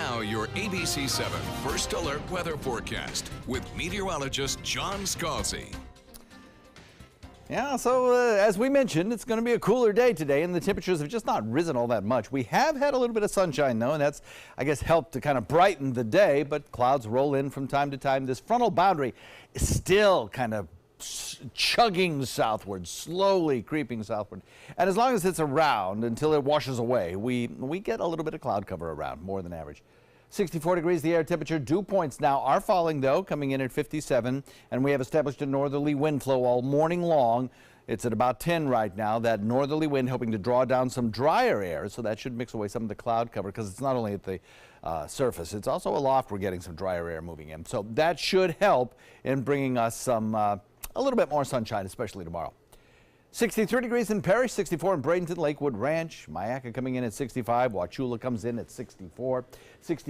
Now, your ABC 7 First Alert weather forecast with meteorologist John Scalzi. Yeah, so as we mentioned, it's going to be a cooler day today, and the temperatures have just not risen all that much. We have had a little bit of sunshine, though, and that's, I guess, helped to kind of brighten the day, but clouds roll in from time to time. This frontal boundary is still kind of chugging southward, slowly creeping southward. And as long as it's around until it washes away, we get a little bit of cloud cover around, more than average. 64 degrees the air temperature. Dew points now are falling, though, coming in at 57, and we have established a northerly wind flow all morning long. It's at about 10 right now. That northerly wind helping to draw down some drier air, so that should mix away some of the cloud cover, because it's not only at the surface, it's also aloft. We're getting some drier air moving in, so that should help in bringing us some a little bit more sunshine, especially tomorrow. 63 degrees in Parrish, 64 in Bradenton, Lakewood Ranch. Myakka coming in at 65. Wauchula comes in at 64. 6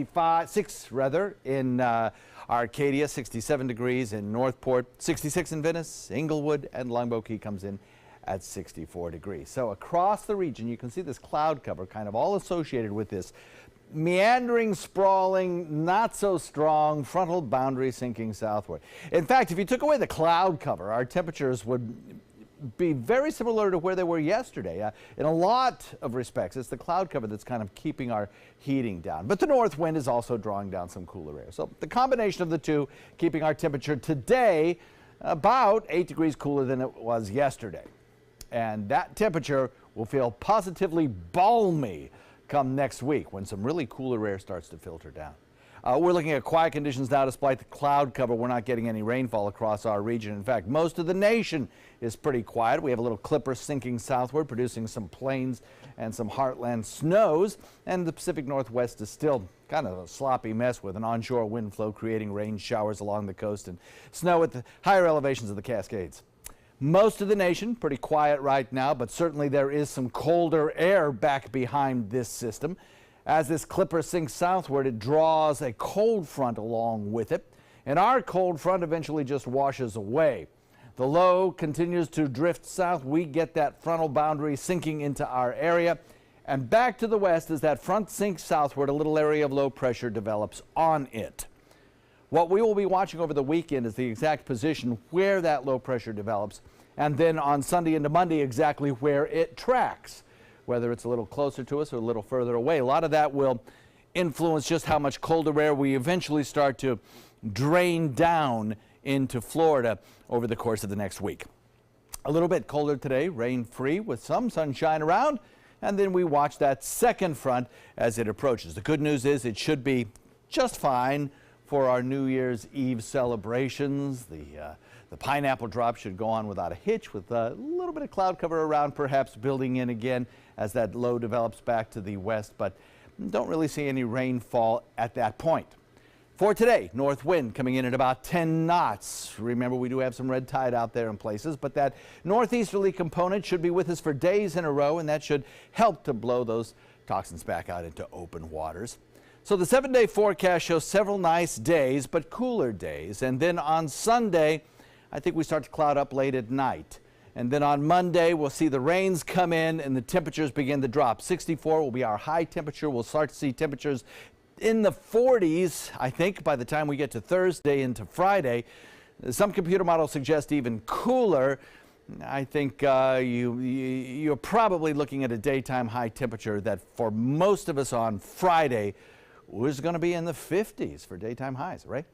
in Arcadia, 67 degrees in Northport. 66 in Venice, Inglewood, and Longboat Key comes in at 64 degrees. So across the region, you can see this cloud cover kind of all associated with this meandering, sprawling, not so strong frontal boundary sinking southward. In fact, if you took away the cloud cover, our temperatures would be very similar to where they were yesterday. In a lot of respects, it's the cloud cover that's kind of keeping our heating down. But the north wind is also drawing down some cooler air. So the combination of the two keeping our temperature today about 8 degrees cooler than it was yesterday. And that temperature will feel positively balmy come next week when some really cooler air starts to filter down. We're looking at quiet conditions now. Despite the cloud cover, we're not getting any rainfall across our region. In fact, most of the nation is pretty quiet. We have a little clipper sinking southward, producing some plains and some heartland snows. And the Pacific Northwest is still kind of a sloppy mess with an onshore wind flow creating rain showers along the coast and snow at the higher elevations of the Cascades. Most of the nation pretty quiet right now, but certainly there is some colder air back behind this system. As this clipper sinks southward, it draws a cold front along with it, and our cold front eventually just washes away. The low continues to drift south. We get that frontal boundary sinking into our area, and back to the west as that front sinks southward, a little area of low pressure develops on it. What we will be watching over the weekend is the exact position where that low pressure develops, and then on Sunday into Monday exactly where it tracks, whether it's a little closer to us or a little further away. A lot of that will influence just how much colder air we eventually start to drain down into Florida over the course of the next week. A little bit colder today, rain-free with some sunshine around, and then we watch that second front as it approaches. The good news is it should be just fine for our New Year's Eve celebrations. The pineapple drop should go on without a hitch, with a little bit of cloud cover around, perhaps building in again as that low develops back to the west, but don't really see any rainfall at that point. For today, north wind coming in at about 10 knots. Remember, we do have some red tide out there in places, but that northeasterly component should be with us for days in a row, and that should help to blow those toxins back out into open waters. So the 7-day forecast shows several nice days, but cooler days. And then on Sunday, I think we start to cloud up late at night. And then on Monday, we'll see the rains come in and the temperatures begin to drop. 64 will be our high temperature. We'll start to see temperatures in the 40s, I think, by the time we get to Thursday into Friday. Some computer models suggest even cooler. I think you're probably looking at a daytime high temperature that for most of us on Friday was going to be in the 50s for daytime highs, right?